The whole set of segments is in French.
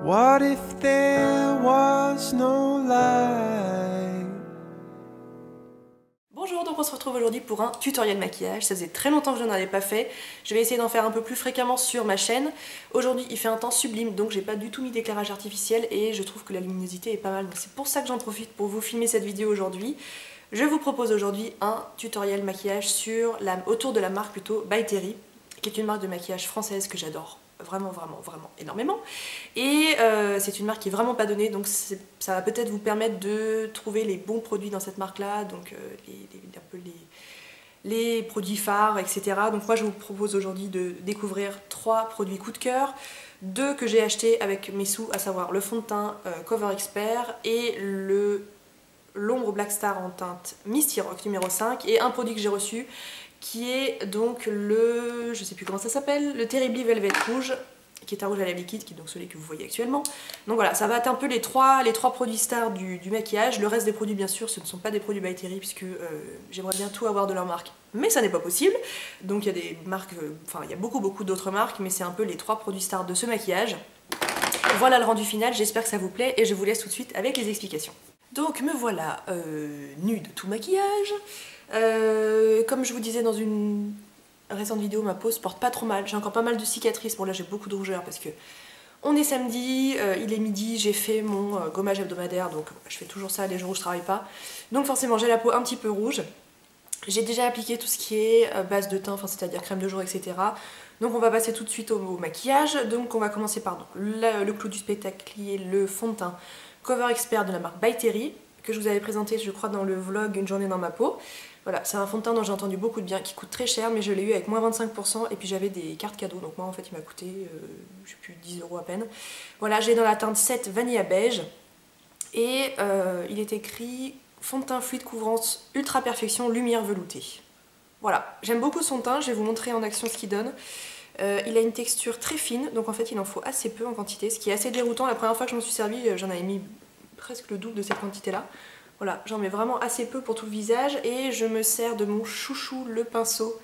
What if there was no light? Bonjour, donc on se retrouve aujourd'hui pour un tutoriel maquillage. Ça faisait très longtemps que je n'en avais pas fait. Je vais essayer d'en faire un peu plus fréquemment sur ma chaîne. Aujourd'hui il fait un temps sublime, donc j'ai pas du tout mis d'éclairage artificiel et je trouve que la luminosité est pas mal. Donc c'est pour ça que j'en profite pour vous filmer cette vidéo aujourd'hui. Je vous propose aujourd'hui un tutoriel maquillage autour de la marque plutôt By Terry, qui est une marque de maquillage française que j'adore. Vraiment énormément, et c'est une marque qui est vraiment pas donnée, donc ça va peut-être vous permettre de trouver les bons produits dans cette marque là, donc les produits phares, etc. Donc moi je vous propose aujourd'hui de découvrir 3 produits coup de cœur, 2 que j'ai achetés avec mes sous, à savoir le fond de teint Cover Expert et l'ombre Black Star en teinte Misty Rock numéro 5, et un produit que j'ai reçu qui est donc je sais plus comment ça s'appelle, le Terribly Velvet Rouge, qui est un rouge à lèvres liquide, qui est donc celui que vous voyez actuellement. Donc voilà, ça va être un peu les trois produits stars du maquillage. Le reste des produits, bien sûr, ce ne sont pas des produits By Terry, puisque j'aimerais bien tout avoir de leur marque, mais ça n'est pas possible. Donc il y a des marques, il y a beaucoup d'autres marques, mais c'est un peu les 3 produits stars de ce maquillage. Voilà le rendu final, j'espère que ça vous plaît, et je vous laisse tout de suite avec les explications. Donc me voilà nue de tout maquillage. Comme je vous disais dans une récente vidéo, ma peau se porte pas trop mal. J'ai encore pas mal de cicatrices. Bon là j'ai beaucoup de rougeur parce que on est samedi, il est midi, j'ai fait mon gommage hebdomadaire, donc je fais toujours ça les jours où je travaille pas. Donc forcément j'ai la peau un petit peu rouge. J'ai déjà appliqué tout ce qui est base de teint, c'est-à-dire crème de jour, etc. Donc on va passer tout de suite au maquillage. Donc on va commencer par le clou du spectacle qui est le fond de teint Cover Expert de la marque By Terry, que je vous avais présenté je crois dans le vlog Une journée dans ma peau. Voilà, c'est un fond de teint dont j'ai entendu beaucoup de bien, qui coûte très cher, mais je l'ai eu avec moins 25%, et puis j'avais des cartes cadeaux, donc moi en fait il m'a coûté, je sais plus, 10 € à peine. Voilà, j'ai dans la teinte 7 Vanilla Beige, et il est écrit fond de teint fluide couvrance ultra perfection lumière veloutée. Voilà, j'aime beaucoup son teint, je vais vous montrer en action ce qu'il donne. Il a une texture très fine, donc en fait il en faut assez peu en quantité, ce qui est assez déroutant. La première fois que je m'en suis servi, j'en avais mis presque le double de cette quantité là. Voilà, j'en mets vraiment assez peu pour tout le visage, et je me sers de mon chouchou, le pinceau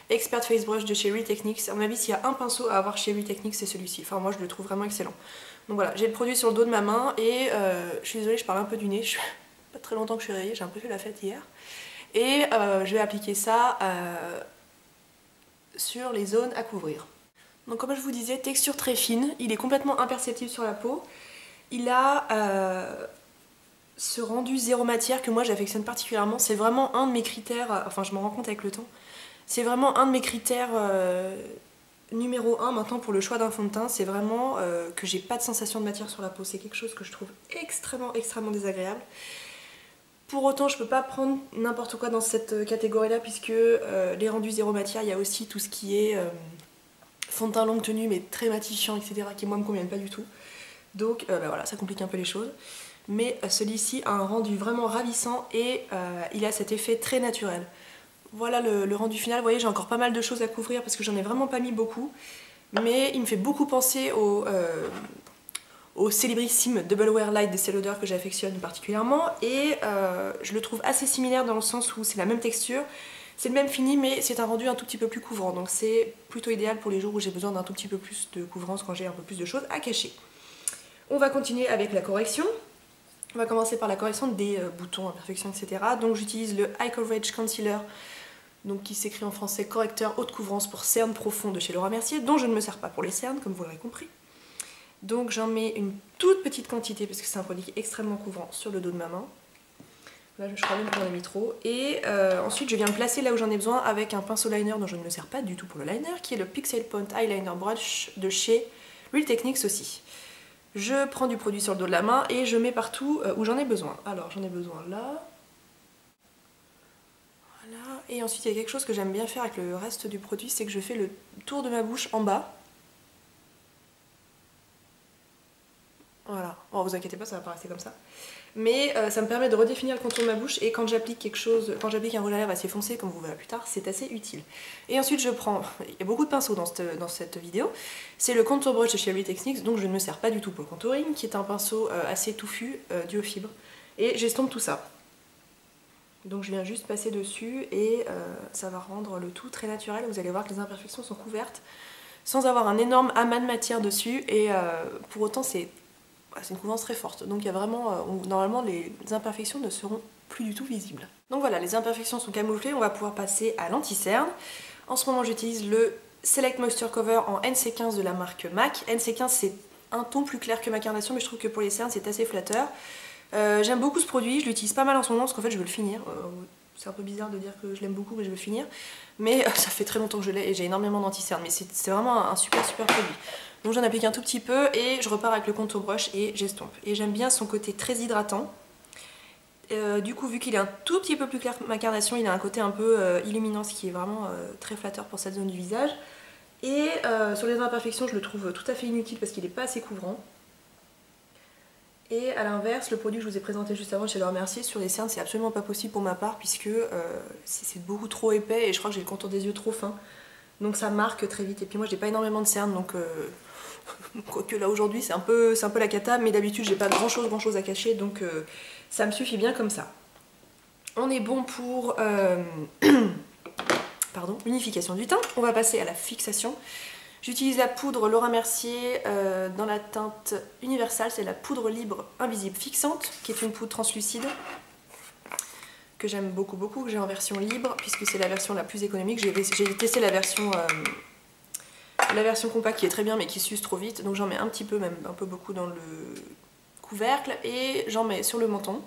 Expert Face Brush de chez Real Techniques. À mon avis, s'il y a un pinceau à avoir chez Real Techniques, c'est celui-ci. Enfin, moi je le trouve vraiment excellent. Donc voilà, j'ai le produit sur le dos de ma main, et je suis désolée, je parle un peu du nez. Je suis pas très longtemps que je suis réveillée, j'ai un peu fait la fête hier. Et je vais appliquer ça sur les zones à couvrir. Donc comme je vous disais, texture très fine, il est complètement imperceptible sur la peau. Il a ce rendu zéro matière que moi j'affectionne particulièrement. C'est vraiment un de mes critères, enfin je m'en rends compte avec le temps, c'est vraiment un de mes critères numéro 1 maintenant pour le choix d'un fond de teint. C'est vraiment que j'ai pas de sensation de matière sur la peau. C'est quelque chose que je trouve extrêmement désagréable. Pour autant je peux pas prendre n'importe quoi dans cette catégorie là, puisque les rendus zéro matière, il y a aussi tout ce qui est fond de teint longue tenue mais très matifiant, etc., qui moi me conviennent pas du tout. Donc voilà, ça complique un peu les choses. Mais celui-ci a un rendu vraiment ravissant, et il a cet effet très naturel. Voilà le rendu final. Vous voyez, j'ai encore pas mal de choses à couvrir parce que j'en ai vraiment pas mis beaucoup, mais il me fait beaucoup penser au célébrissime Double Wear Light d'Estée Lauder que j'affectionne particulièrement, et je le trouve assez similaire dans le sens où c'est la même texture, c'est le même fini, mais c'est un rendu un tout petit peu plus couvrant, donc c'est plutôt idéal pour les jours où j'ai besoin d'un tout petit peu plus de couvrance, quand j'ai un peu plus de choses à cacher. On va continuer avec la correction. On va commencer par la correction des boutons, imperfections, etc. Donc j'utilise le High Coverage Concealer, donc qui s'écrit en français correcteur haute couvrance pour cernes profonds de chez Laura Mercier, dont je ne me sers pas pour les cernes, comme vous l'aurez compris. Donc j'en mets une toute petite quantité, parce que c'est un produit qui est extrêmement couvrant, sur le dos de ma main. Là je crois même que j'en ai mis trop. Et ensuite je viens le placer là où j'en ai besoin avec un pinceau liner dont je ne me sers pas du tout pour le liner, qui est le Pixel Point Eyeliner Brush de chez Real Techniques aussi. Je prends du produit sur le dos de la main et je mets partout où j'en ai besoin. Alors j'en ai besoin là. Voilà. Et ensuite il y a quelque chose que j'aime bien faire avec le reste du produit, c'est que je fais le tour de ma bouche en bas. Voilà. Bon, vous inquiétez pas, ça va pas rester comme ça. Mais ça me permet de redéfinir le contour de ma bouche, et quand j'applique quelque chose, quand j'applique un rouge à lèvres assez foncé, comme vous verrez plus tard, c'est assez utile. Et ensuite je prends, il y a beaucoup de pinceaux dans cette vidéo, c'est le Contour Brush de chez Real Techniques, donc je ne me sers pas du tout pour le contouring, qui est un pinceau assez touffu, dû aux fibres, et j'estompe tout ça. Donc je viens juste passer dessus, et ça va rendre le tout très naturel. Vous allez voir que les imperfections sont couvertes, sans avoir un énorme amas de matière dessus, et pour autant c'est c'est une couvrance très forte. Donc il y a vraiment, normalement les imperfections ne seront plus du tout visibles. Donc voilà, les imperfections sont camouflées, on va pouvoir passer à l'anti-cerne. En ce moment j'utilise le Select Moisture Cover en NC15 de la marque MAC. NC15 c'est un ton plus clair que ma carnation, mais je trouve que pour les cernes c'est assez flatteur. J'aime beaucoup ce produit, je l'utilise pas mal en ce moment parce qu'en fait je veux le finir. C'est un peu bizarre de dire que je l'aime beaucoup mais je veux le finir. Mais ça fait très longtemps que je l'ai et j'ai énormément d'anti-cerne. Mais c'est vraiment un super produit. Donc j'en applique un tout petit peu et je repars avec le contour brush et j'estompe. Et j'aime bien son côté très hydratant. Du coup vu qu'il est un tout petit peu plus clair que ma carnation, il a un côté un peu illuminant, ce qui est vraiment très flatteur pour cette zone du visage. Et sur les imperfections je le trouve tout à fait inutile parce qu'il n'est pas assez couvrant. Et à l'inverse, le produit que je vous ai présenté juste avant chez Laura Mercier, sur les cernes, c'est absolument pas possible pour ma part puisque c'est beaucoup trop épais et je crois que j'ai le contour des yeux trop fin. Donc ça marque très vite. Et puis moi j'ai pas énormément de cernes donc quoique là aujourd'hui c'est un peu la cata, mais d'habitude j'ai pas grand chose à cacher donc ça me suffit bien comme ça. On est bon pour pardon, l'unification du teint. On va passer à la fixation. J'utilise la poudre Laura Mercier dans la teinte universelle, c'est la poudre libre invisible fixante, qui est une poudre translucide que j'aime beaucoup, que j'ai en version libre, puisque c'est la version la plus économique. J'ai testé la version compacte qui est très bien mais qui s'use trop vite, donc j'en mets un petit peu, même un peu beaucoup dans le couvercle, et j'en mets sur le menton.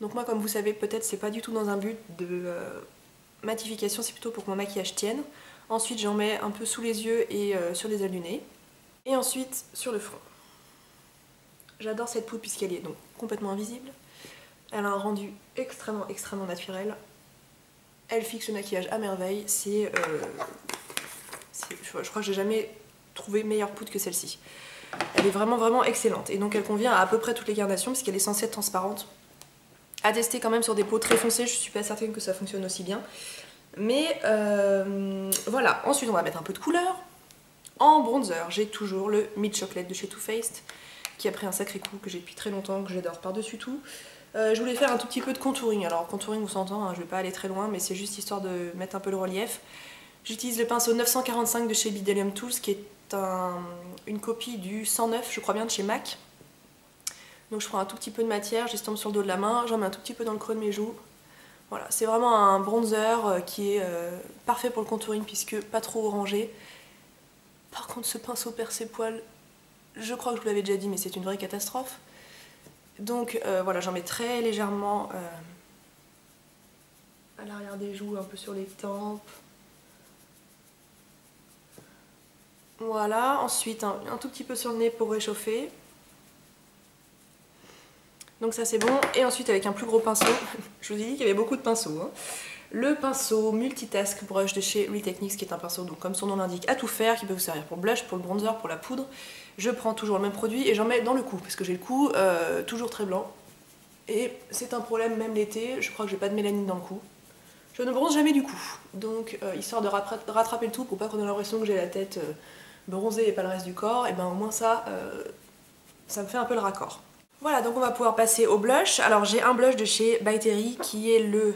Donc moi, comme vous savez peut-être, c'est pas du tout dans un but de matification, c'est plutôt pour que mon maquillage tienne. Ensuite j'en mets un peu sous les yeux et sur les ailes du nez. Et ensuite sur le front. J'adore cette poudre puisqu'elle est donc complètement invisible. Elle a un rendu extrêmement naturel. Elle fixe le maquillage à merveille. Je crois que j'ai jamais trouvé meilleure poudre que celle-ci. Elle est vraiment excellente. Et donc elle convient à peu près toutes les carnations puisqu'elle est censée être transparente. À tester quand même sur des peaux très foncées, je suis pas certaine que ça fonctionne aussi bien. Mais voilà, ensuite on va mettre un peu de couleur. En bronzer, j'ai toujours le Milk Chocolate de chez Too Faced, qui a pris un sacré coup, que j'ai depuis très longtemps, que j'adore par-dessus tout. Je voulais faire un tout petit peu de contouring. Alors contouring, on s'entend, hein, je vais pas aller très loin, mais c'est juste histoire de mettre un peu le relief. J'utilise le pinceau 945 de chez Bdellium Tools, qui est une copie du 109, je crois bien, de chez MAC. Donc je prends un tout petit peu de matière, j'estompe sur le dos de la main, j'en mets un tout petit peu dans le creux de mes joues. Voilà, c'est vraiment un bronzer qui est parfait pour le contouring puisque pas trop orangé. Par contre ce pinceau perd ses poils, je crois que je vous l'avais déjà dit mais c'est une vraie catastrophe. Donc voilà, j'en mets très légèrement à l'arrière des joues, un peu sur les tempes. Voilà, ensuite un tout petit peu sur le nez pour réchauffer. Donc ça c'est bon, et ensuite avec un plus gros pinceau, je vous ai dit qu'il y avait beaucoup de pinceaux, hein. Le pinceau Multitask Brush de chez Real Techniques, qui est un pinceau, donc comme son nom l'indique, à tout faire, qui peut vous servir pour le blush, pour le bronzer, pour la poudre. Je prends toujours le même produit et j'en mets dans le cou, parce que j'ai le cou toujours très blanc. Et c'est un problème même l'été, je crois que j'ai pas de mélanine dans le cou. Je ne bronze jamais du cou, donc histoire de rattraper le tout pour pas qu'on ait l'impression que j'ai la tête bronzée et pas le reste du corps, et ben au moins ça me fait un peu le raccord. Voilà, donc on va pouvoir passer au blush. Alors j'ai un blush de chez By Terry qui est le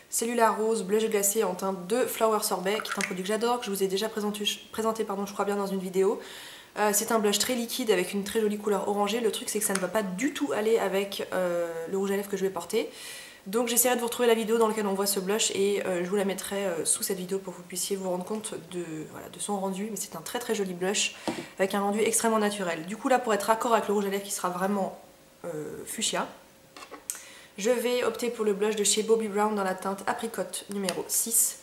Cellular Rose Blush Glacé en teinte de Flower Sorbet, qui est un produit que j'adore, que je vous ai déjà présenté je crois bien dans une vidéo. C'est un blush très liquide avec une très jolie couleur orangée. Le truc c'est que ça ne va pas du tout aller avec le rouge à lèvres que je vais porter. Donc j'essaierai de vous retrouver la vidéo dans laquelle on voit ce blush et je vous la mettrai sous cette vidéo pour que vous puissiez vous rendre compte de son rendu. Mais c'est un très joli blush avec un rendu extrêmement naturel. Du coup là, pour être raccord avec le rouge à lèvres qui sera vraiment fuchsia, je vais opter pour le blush de chez Bobbi Brown dans la teinte Apricot numéro 6.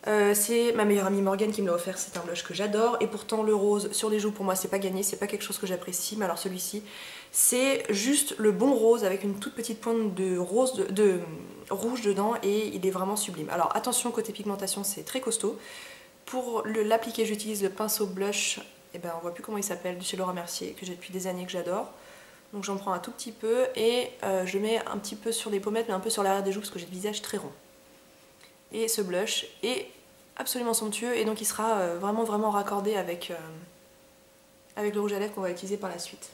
C'est ma meilleure amie Morgane qui me l'a offert, c'est un blush que j'adore et pourtant le rose sur les joues pour moi c'est pas gagné, c'est pas quelque chose que j'apprécie, mais alors celui-ci c'est juste le bon rose avec une toute petite pointe de rouge dedans et il est vraiment sublime. Alors attention, côté pigmentation c'est très costaud. Pour l'appliquer j'utilise le pinceau blush, et ben on voit plus comment il s'appelle, de chez Laura Mercier, que j'ai depuis des années, que j'adore. Donc j'en prends un tout petit peu et je mets un petit peu sur les pommettes mais un peu sur l'arrière des joues parce que j'ai le visage très rond. Et ce blush est absolument somptueux et donc il sera vraiment raccordé avec le rouge à lèvres qu'on va utiliser par la suite.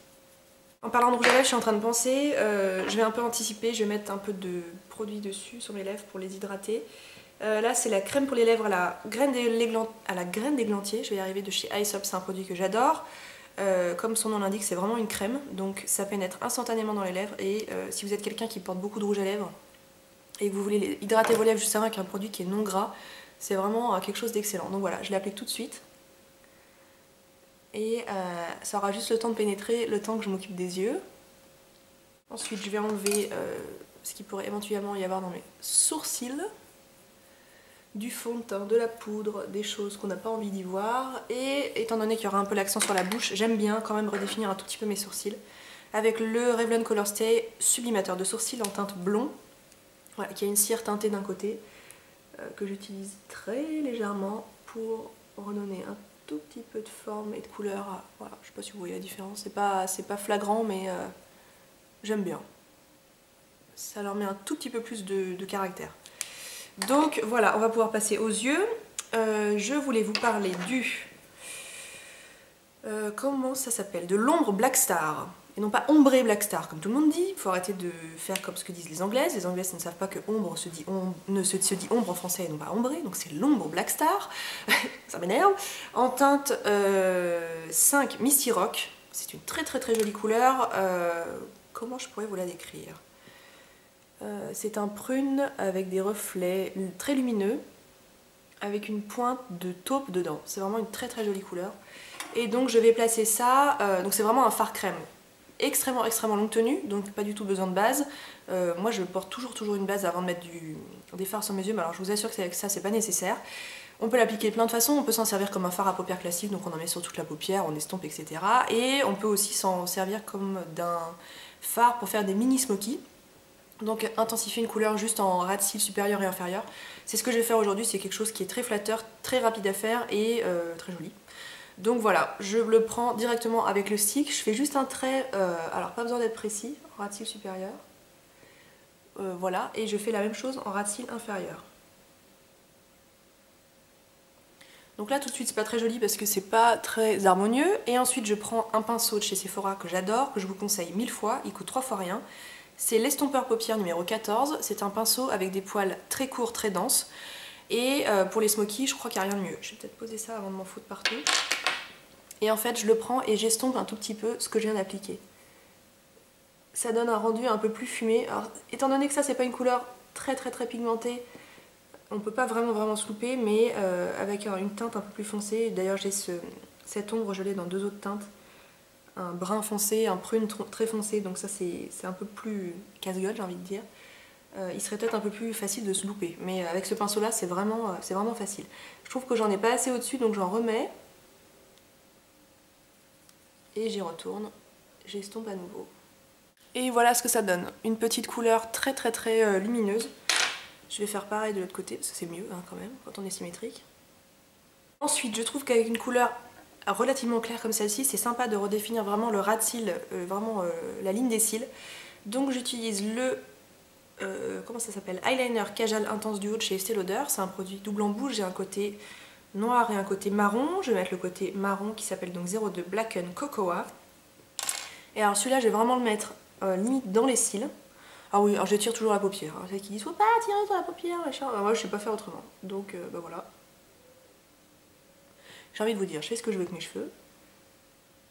En parlant de rouge à lèvres, je suis en train de penser, je vais un peu anticiper, je vais mettre un peu de produit dessus sur mes lèvres pour les hydrater. Là c'est la crème pour les lèvres à la graine d'églantier, je vais y arriver, de chez Aesop, c'est un produit que j'adore. Comme son nom l'indique, c'est vraiment une crème, donc ça pénètre instantanément dans les lèvres. Et si vous êtes quelqu'un qui porte beaucoup de rouge à lèvres et que vous voulez hydrater vos lèvres juste avant avec un produit qui est non gras, c'est vraiment quelque chose d'excellent. Donc voilà, je l'applique tout de suite. Et ça aura juste le temps de pénétrer, le temps que je m'occupe des yeux. Ensuite, je vais enlever ce qu'il pourrait éventuellement y avoir dans mes sourcils. Du fond de teint, de la poudre, des choses qu'on n'a pas envie d'y voir. Et étant donné qu'il y aura un peu l'accent sur la bouche, j'aime bien quand même redéfinir un tout petit peu mes sourcils avec le Revlon Color Stay sublimateur de sourcils en teinte blond, voilà, qui a une cire teintée d'un côté, que j'utilise très légèrement pour redonner un tout petit peu de forme et de couleur. Voilà, je sais pas si vous voyez la différence, c'est pas flagrant, mais j'aime bien. Ça leur met un tout petit peu plus de caractère. Donc voilà, on va pouvoir passer aux yeux. Je voulais vous parler du... comment ça s'appelle? De l'ombre Black Star. Et non pas ombré Black Star, comme tout le monde dit. Il faut arrêter de faire comme ce que disent les Anglaises. Les Anglaises ne savent pas que ombre se dit ombre en français et non pas ombré. Donc c'est l'ombre Black Star. Ça m'énerve. En teinte 5 Misty Rock. C'est une très très très jolie couleur. Comment je pourrais vous la décrire? C'est un prune avec des reflets très lumineux, avec une pointe de taupe dedans. C'est vraiment une très très jolie couleur. Et donc je vais placer ça, donc c'est vraiment un fard crème extrêmement longue tenue, donc pas du tout besoin de base. Moi je porte toujours une base avant de mettre des fards sur mes yeux, mais alors je vous assure que avec ça c'est pas nécessaire. On peut l'appliquer de plein de façons, on peut s'en servir comme un fard à paupières classique, donc on en met sur toute la paupière, on estompe, etc. Et on peut aussi s'en servir comme d'un fard pour faire des mini smokies. Donc intensifier une couleur juste en ras de cils supérieur et inférieur. C'est ce que je vais faire aujourd'hui, c'est quelque chose qui est très flatteur, très rapide à faire et très joli. Donc voilà, je le prends directement avec le stick, je fais juste un trait, alors pas besoin d'être précis, en ras de cils supérieur. Voilà, et je fais la même chose en ras de cils inférieur. Donc là tout de suite c'est pas très joli parce que c'est pas très harmonieux. Et ensuite je prends un pinceau de chez Sephora que j'adore, que je vous conseille 1000 fois, il coûte 3 fois rien. C'est l'estompeur paupières numéro 14, c'est un pinceau avec des poils très courts, très denses. Et pour les smokies, je crois qu'il n'y a rien de mieux. Je vais peut-être poser ça avant de m'en foutre partout. Et en fait, je le prends et j'estompe un tout petit peu ce que je viens d'appliquer. Ça donne un rendu un peu plus fumé. Alors, étant donné que ça, c'est pas une couleur très pigmentée, on peut pas vraiment se louper, mais avec une teinte un peu plus foncée. D'ailleurs, j'ai cette ombre, je l'ai dans deux autres teintes. Un brun foncé, un prune très foncé, donc ça c'est un peu plus casse-gueule, j'ai envie de dire. Il serait peut-être un peu plus facile de se louper, mais avec ce pinceau là c'est vraiment facile. Je trouve que j'en ai pas assez au-dessus, donc j'en remets et j'y retourne, j'estompe à nouveau. Et voilà ce que ça donne, une petite couleur très lumineuse. Je vais faire pareil de l'autre côté parce que c'est mieux hein, quand même quand on est symétrique. Ensuite je trouve qu'avec une couleur relativement claire comme celle-ci, c'est sympa de redéfinir vraiment le ras de cils, la ligne des cils. Donc j'utilise le comment ça s'appelle, eyeliner Kajal Intense Duo de chez Estée Lauder. C'est un produit double en bouche, j'ai un côté noir et un côté marron. Je vais mettre le côté marron qui s'appelle donc 02 Blacken Cocoa. Et alors celui-là je vais vraiment le mettre limite dans les cils. Ah oui, alors je tire toujours la paupière. Alors, c'est qui disent faut pas tirer sur la paupière, machin. Alors, moi je sais pas faire autrement. Donc bah voilà. J'ai envie de vous dire, je fais ce que je veux avec mes cheveux.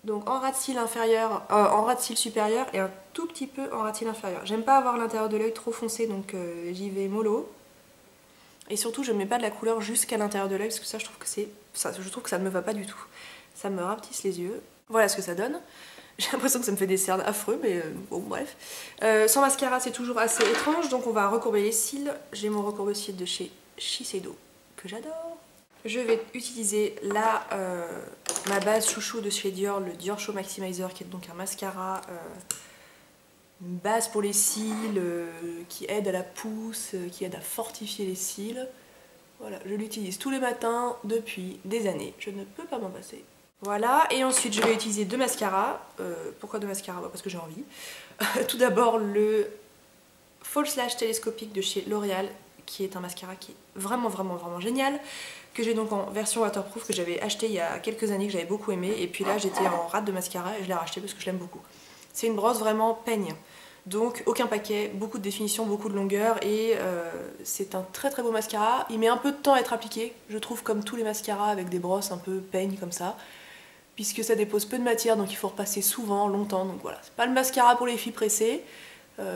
Donc en ras de cils inférieur, en ras de cils supérieur et un tout petit peu en ras de cils inférieur. J'aime pas avoir l'intérieur de l'œil trop foncé, donc j'y vais mollo. Et surtout je ne mets pas de la couleur jusqu'à l'intérieur de l'œil parce que ça je trouve que ça ne me va pas du tout. Ça me rapetisse les yeux. Voilà ce que ça donne. J'ai l'impression que ça me fait des cernes affreux, mais bon bref. Sans mascara c'est toujours assez étrange, donc on va recourber les cils. J'ai mon recourbe-cils de chez Shiseido que j'adore. Je vais utiliser ma base chouchou de chez Dior, le Dior Show Maximizer, qui est donc un mascara, une base pour les cils, qui aide à la pousse, qui aide à fortifier les cils. Voilà, je l'utilise tous les matins depuis des années, je ne peux pas m'en passer. Voilà, et ensuite je vais utiliser deux mascaras. Pourquoi deux mascaras? Parce que j'ai envie. Tout d'abord le False Lash télescopique de chez L'Oréal, qui est un mascara qui est vraiment génial, que j'ai donc en version waterproof, que j'avais acheté il y a quelques années, que j'avais beaucoup aimé, et puis là j'étais en rate de mascara et je l'ai racheté parce que je l'aime beaucoup. C'est une brosse vraiment peigne, donc aucun paquet, beaucoup de définition, beaucoup de longueur, et c'est un très beau mascara. Il met un peu de temps à être appliqué, je trouve, comme tous les mascaras avec des brosses un peu peigne comme ça. puisque ça dépose peu de matière, donc il faut repasser souvent, longtemps, donc voilà. C'est pas le mascara pour les filles pressées.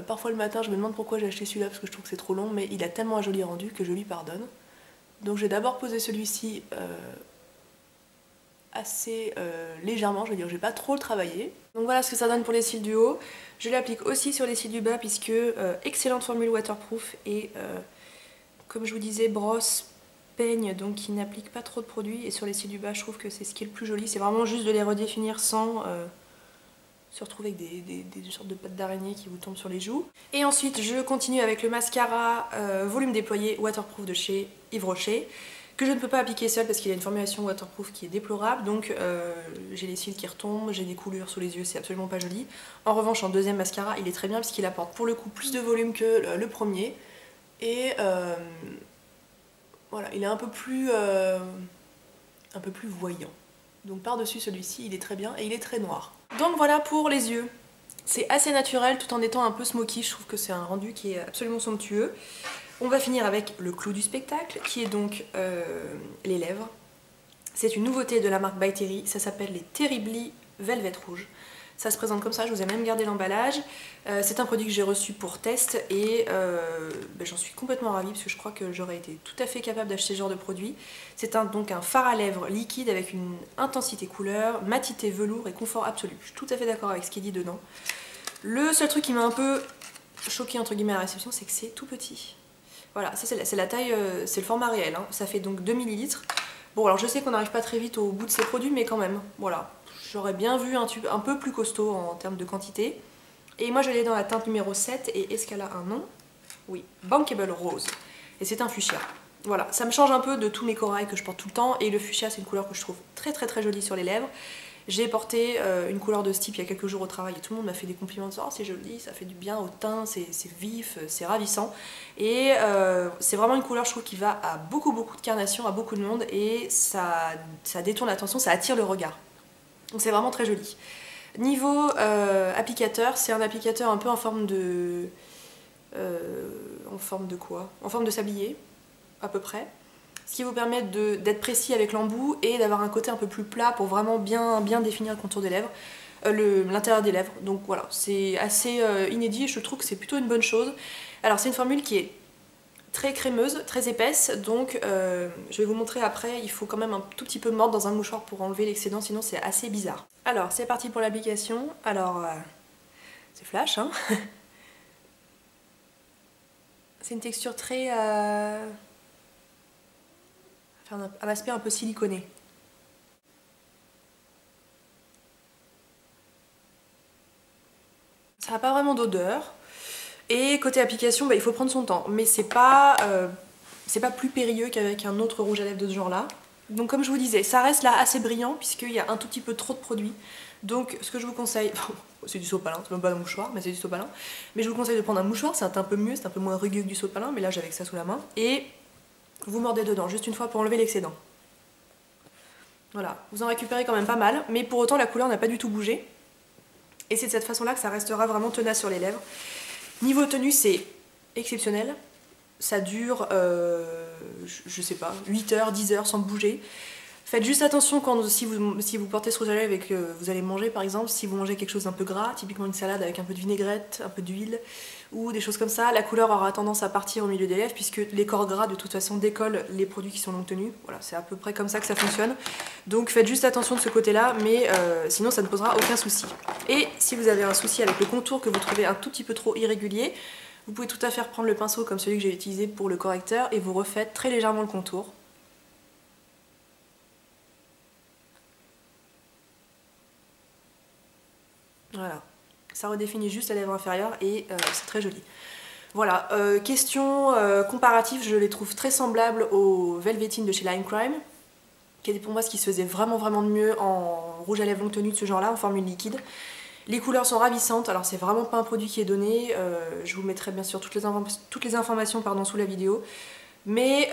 Parfois le matin je me demande pourquoi j'ai acheté celui-là parce que je trouve que c'est trop long, mais il a tellement un joli rendu que je lui pardonne. Donc j'ai d'abord posé celui-ci assez légèrement, je veux dire, j'ai pas trop travaillé. Donc voilà ce que ça donne pour les cils du haut. Je l'applique aussi sur les cils du bas puisque excellente formule waterproof et comme je vous disais, brosse, peigne, donc qui n'applique pas trop de produits, et sur les cils du bas je trouve que c'est ce qui est le plus joli, c'est vraiment juste de les redéfinir sans se retrouver avec des sortes de pattes d'araignée qui vous tombent sur les joues. Et ensuite je continue avec le mascara volume déployé waterproof de chez Yves Rocher, que je ne peux pas appliquer seul parce qu'il a une formulation waterproof qui est déplorable, donc j'ai les cils qui retombent, j'ai des coulures sous les yeux, c'est absolument pas joli. En revanche en deuxième mascara il est très bien parce qu'il apporte pour le coup plus de volume que le premier, et voilà, il est un peu plus voyant. Donc par-dessus celui-ci, il est très bien et il est très noir. Donc voilà pour les yeux. C'est assez naturel tout en étant un peu smoky, je trouve que c'est un rendu qui est absolument somptueux. On va finir avec le clou du spectacle, qui est donc les lèvres. C'est une nouveauté de la marque By Terry, ça s'appelle les Terribly Velvet Rouge. Ça se présente comme ça, je vous ai même gardé l'emballage. C'est un produit que j'ai reçu pour test et j'en suis complètement ravie parce que je crois que j'aurais été tout à fait capable d'acheter ce genre de produit. C'est donc un fard à lèvres liquide avec une intensité couleur, matité velours et confort absolu. Je suis tout à fait d'accord avec ce qu'il dit dedans. Le seul truc qui m'a un peu choqué entre guillemets à la réception, c'est que c'est tout petit. Voilà, ça c'est la taille, c'est le format réel, hein. Ça fait donc 2 ml. Bon alors je sais qu'on n'arrive pas très vite au bout de ces produits, mais quand même, voilà. J'aurais bien vu un tube un peu plus costaud en termes de quantité. Et moi je l'ai dans la teinte numéro 7, et est-ce qu'elle a un nom? Oui, Bankable Rose. Et c'est un fuchsia. Voilà, ça me change un peu de tous mes corails que je porte tout le temps, et le fuchsia c'est une couleur que je trouve très très très jolie sur les lèvres. J'ai porté une couleur de ce type il y a quelques jours au travail et tout le monde m'a fait des compliments en disant oh c'est joli, ça fait du bien au teint, c'est vif, c'est ravissant. Et c'est vraiment une couleur je trouve qui va à beaucoup de carnation, à beaucoup de monde, et ça détourne l'attention, ça attire le regard. Donc c'est vraiment très joli. Niveau applicateur, c'est un applicateur un peu en forme de... en forme de quoi? En forme de sablier, à peu près. Ce qui vous permet d'être précis avec l'embout et d'avoir un côté un peu plus plat pour vraiment bien définir le contour des lèvres, l'intérieur des lèvres. Donc voilà, c'est assez inédit et je trouve que c'est plutôt une bonne chose. Alors c'est une formule qui est très crémeuse, très épaisse, donc je vais vous montrer après, il faut quand même un tout petit peu mordre dans un mouchoir pour enlever l'excédent, sinon c'est assez bizarre. Alors c'est parti pour l'application, alors c'est flash hein. C'est une texture très... un aspect un peu siliconé. Ça n'a pas vraiment d'odeur. Et côté application, il faut prendre son temps. Mais c'est pas plus périlleux qu'avec un autre rouge à lèvres de ce genre-là. Donc comme je vous disais, ça reste là assez brillant puisqu'il y a un tout petit peu trop de produits. Donc ce que je vous conseille, c'est du sopalin, c'est même pas un mouchoir, mais c'est du sopalin. Mais je vous conseille de prendre un mouchoir, c'est un peu mieux, c'est un peu moins rugueux que du sopalin, mais là j'avais que ça sous la main. Et vous mordez dedans, juste une fois pour enlever l'excédent. Voilà, vous en récupérez quand même pas mal, mais pour autant la couleur n'a pas du tout bougé. Et c'est de cette façon-là que ça restera vraiment tenace sur les lèvres. Niveau tenue, c'est exceptionnel. Ça dure, je sais pas, 8 heures, 10 heures sans bouger. Faites juste attention si vous portez ce rouge à lèvres et que vous allez manger par exemple, si vous mangez quelque chose d'un peu gras, typiquement une salade avec un peu de vinaigrette, un peu d'huile ou des choses comme ça, la couleur aura tendance à partir au milieu des lèvres puisque les corps gras de toute façon décollent les produits qui sont longue tenue. Voilà, c'est à peu près comme ça que ça fonctionne. Donc faites juste attention de ce côté-là, mais sinon ça ne posera aucun souci. Et si vous avez un souci avec le contour que vous trouvez un tout petit peu trop irrégulier, vous pouvez tout à fait reprendre le pinceau comme celui que j'ai utilisé pour le correcteur et vous refaites très légèrement le contour. Voilà, ça redéfinit juste la lèvre inférieure et c'est très joli. Voilà, question comparative, je les trouve très semblables aux Velveteen de chez Lime Crime, qui était pour moi ce qui se faisait vraiment de mieux en rouge à lèvres longue tenue de ce genre-là, en formule liquide. Les couleurs sont ravissantes, alors c'est vraiment pas un produit qui est donné, je vous mettrai bien sûr toutes les informations sous la vidéo, mais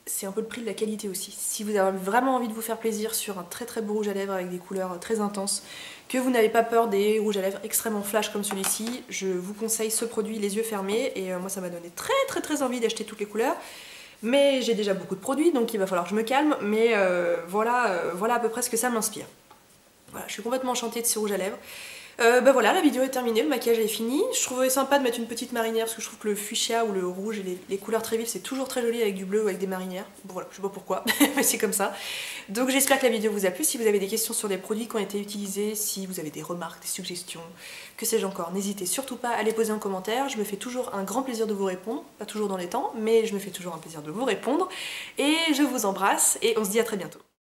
c'est un peu le prix de la qualité aussi. Si vous avez vraiment envie de vous faire plaisir sur un très beau rouge à lèvres avec des couleurs très intenses, que vous n'avez pas peur des rouges à lèvres extrêmement flash comme celui-ci, je vous conseille ce produit les yeux fermés, et moi ça m'a donné très envie d'acheter toutes les couleurs. Mais j'ai déjà beaucoup de produits, donc il va falloir que je me calme, mais voilà à peu près ce que ça m'inspire. Voilà, je suis complètement enchantée de ces rouges à lèvres. Bah voilà, la vidéo est terminée, le maquillage est fini. Je trouvais sympa de mettre une petite marinière parce que je trouve que le fuchsia ou le rouge et les couleurs très vives c'est toujours très joli avec du bleu ou avec des marinières. Bon voilà, je sais pas pourquoi, mais c'est comme ça. Donc j'espère que la vidéo vous a plu. Si vous avez des questions sur des produits qui ont été utilisés, si vous avez des remarques, des suggestions, que sais-je encore, n'hésitez surtout pas à les poser en commentaire. Je me fais toujours un grand plaisir de vous répondre, pas toujours dans les temps, mais je me fais toujours un plaisir de vous répondre. Et je vous embrasse et on se dit à très bientôt.